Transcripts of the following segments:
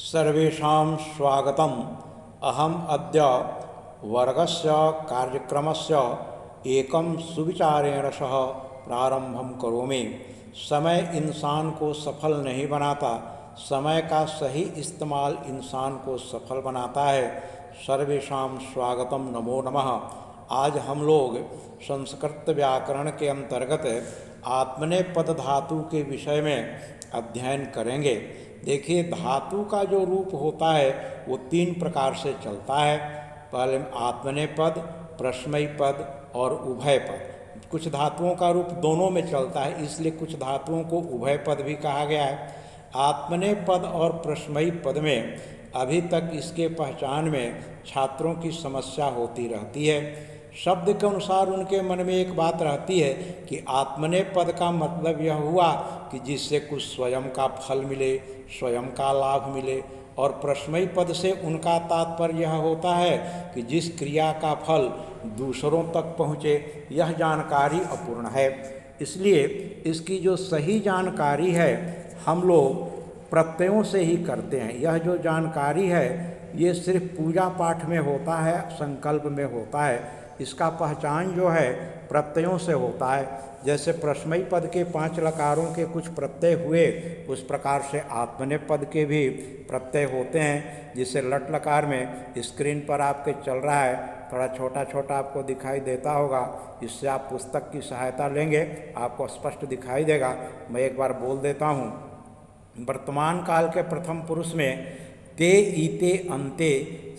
सर्वेषां स्वागतम्। अहम् अद्य वर्गस्य कार्यक्रमस्य एकं सुविचारेण सह प्रारंभं करोमि। समय इंसान को सफल नहीं बनाता, समय का सही इस्तेमाल इंसान को सफल बनाता है। सर्वेषां स्वागतम, नमो नमः। आज हम लोग संस्कृत व्याकरण के अंतर्गत आत्मनेपद धातु के विषय में अध्ययन करेंगे। देखिए, धातु का जो रूप होता है वो तीन प्रकार से चलता है। पहले आत्मनेपद, प्रश्मयी पद और उभय पद। कुछ धातुओं का रूप दोनों में चलता है, इसलिए कुछ धातुओं को उभय पद भी कहा गया है। आत्मनेपद और प्रश्मयी पद में अभी तक इसके पहचान में छात्रों की समस्या होती रहती है। शब्द के अनुसार उनके मन में एक बात रहती है कि आत्मनेपद का मतलब यह हुआ कि जिससे कुछ स्वयं का फल मिले, स्वयं का लाभ मिले, और प्रश्मयी पद से उनका तात्पर्य यह होता है कि जिस क्रिया का फल दूसरों तक पहुँचे, यह जानकारी अपूर्ण है। इसलिए इसकी जो सही जानकारी है हम लोग प्रत्ययों से ही करते हैं। यह जो जानकारी है ये सिर्फ पूजा पाठ में होता है, संकल्प में होता है। इसका पहचान जो है प्रत्ययों से होता है। जैसे प्रश्मयी पद के 5 लकारों के कुछ प्रत्यय हुए, उस प्रकार से आत्मनेपद के भी प्रत्यय होते हैं। जिसे लट लकार में स्क्रीन पर आपके चल रहा है, थोड़ा छोटा छोटा आपको दिखाई देता होगा। इससे आप पुस्तक की सहायता लेंगे, आपको स्पष्ट दिखाई देगा। मैं एक बार बोल देता हूँ। वर्तमान काल के प्रथम पुरुष में ते ईते अंते,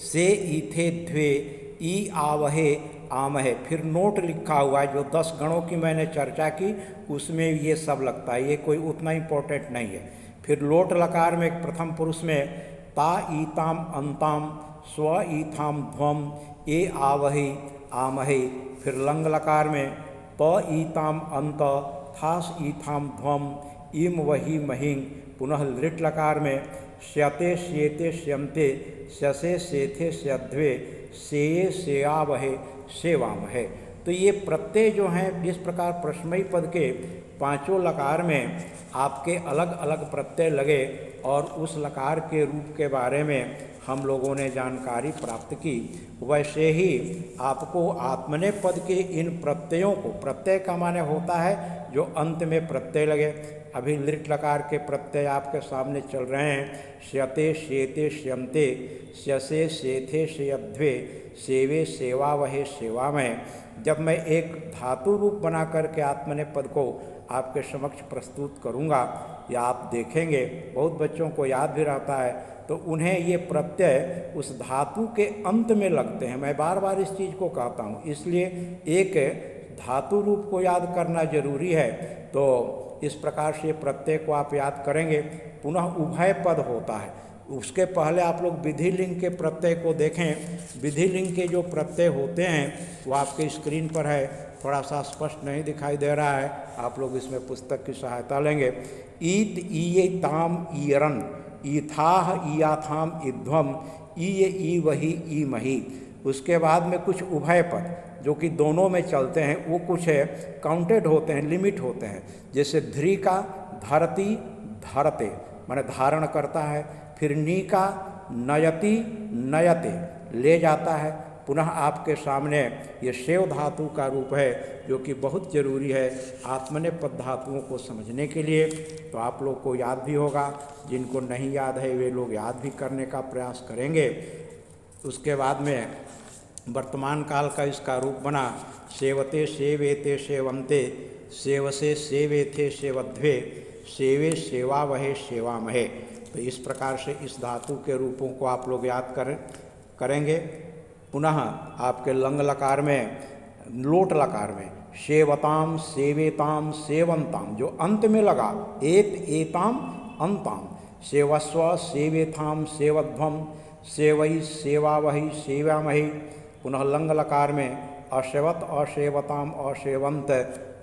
से ईथे द्वे, ई आवहे आमहे। फिर नोट लिखा हुआ है, जो 10 गणों की मैंने चर्चा की उसमें ये सब लगता है, ये कोई उतना इम्पोर्टेंट नहीं है। फिर लोट लकार में प्रथम पुरुष में ता ईताम अंताम, स्व ईथाम ध्वम, ए आवहि आमहे। फिर लंग लकार में प ईताम अंत, थास ईथाम ध्वम, इम वही महिंग। पुनः लृट लकार में श्यते श्येते श्यन्ते, स्यसे सेथे स्यध्वे, सेये सेयावहे सेवामहे। तो ये प्रत्यय जो हैं, जिस प्रकार प्रश्मयी पद के 5 लकार में आपके अलग अलग प्रत्यय लगे और उस लकार के रूप के बारे में हम लोगों ने जानकारी प्राप्त की, वैसे ही आपको आत्मनेपद के इन प्रत्ययों को, प्रत्यय का माने होता है जो अंत में प्रत्यय लगे। अभी लृट लकार के प्रत्यय आपके सामने चल रहे हैं। श्यते श्येते श्यन्ते, स्यसे सेथे श्यध्वे, सेवे सेवावहे सेवामय। जब मैं एक धातु रूप बना करके आत्मनेपद को आपके समक्ष प्रस्तुत करूंगा या आप देखेंगे, बहुत बच्चों को याद भी रहता है, तो उन्हें ये प्रत्यय उस धातु के अंत में लगते हैं। मैं बार बार इस चीज़ को कहता हूँ, इसलिए एक धातु रूप को याद करना जरूरी है। तो इस प्रकार से प्रत्यय को आप याद करेंगे। पुनः उभय पद होता है। उसके पहले आप लोग विधि लिंग के प्रत्यय को देखें। विधि लिंग के जो प्रत्यय होते हैं वो आपके स्क्रीन पर है, थोड़ा सा स्पष्ट नहीं दिखाई दे रहा है, आप लोग इसमें पुस्तक की सहायता लेंगे। ईत ईये ताम ईयरन, ईथाह ईयाथाम इध्वम, ईये ई वही ई मही। उसके बाद में कुछ उभय पद जो कि दोनों में चलते हैं, वो कुछ काउंटेड होते हैं, लिमिट होते हैं। जैसे ध्री का धरती धरते माने धारण करता है। फिर नी का नयति नयते ले जाता है। पुनः आपके सामने ये शेव धातु का रूप है जो कि बहुत जरूरी है आत्मनेपद धातुओं को समझने के लिए। तो आप लोग को याद भी होगा, जिनको नहीं याद है वे लोग याद भी करने का प्रयास करेंगे। उसके बाद में वर्तमान काल का इसका रूप बना सेवते सेवेते सेवन्ते, सेवसे सेवेथे सेवध्वे, सेवे सेवावहे सेवामहे। तो इस प्रकार से इस धातु के रूपों को आप लोग याद करेंगे। पुनः आपके लंग लकार में, लोट लकार में सेवताम सेवेताम सेवंताम, जो अंत में लगा एत एताम अंताम, सेवस्व सेवेथाम सेवध्वम, सेवई सेवावही सेवामही। पुनः लंग लकार में असेवत असेवताम असेवंत,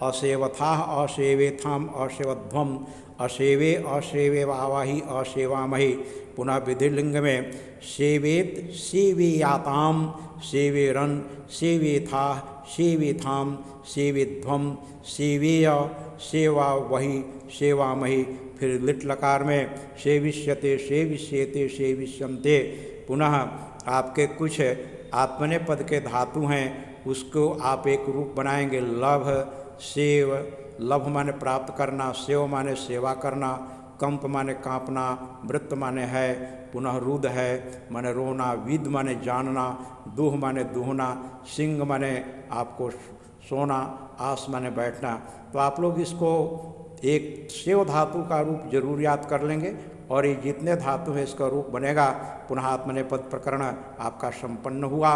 असेवथाह असेवेथाम असेवध्वम, असेवे असेवेवावही असेवामही। पुनः विधिलिंग में सेवेत सेवेयाताम, सेवेरन सेवेथाह सेवेथाम सेवेध्वम, सेवेय सेवावही सेवामही। फिर लिट लकार में सेविष्यते सेविष्येते सेविष्यन्ते, पुनः आपके कुछ आत्मने पद के धातु हैं, उसको आप एक रूप बनाएंगे लभ सेव। लभ माने प्राप्त करना, सेव माने सेवा करना, कंप माने कांपना, वृत्त माने है, पुनः रुद है माने रोना, विद माने जानना, दूह माने दूहना, सिंह माने आपको सोना, आस माने बैठना। तो आप लोग इसको एक सेव धातु का रूप जरूर याद कर लेंगे और ये जितने धातु हैं इसका रूप बनेगा। पुनः आत्मनेपद प्रकरण आपका संपन्न हुआ।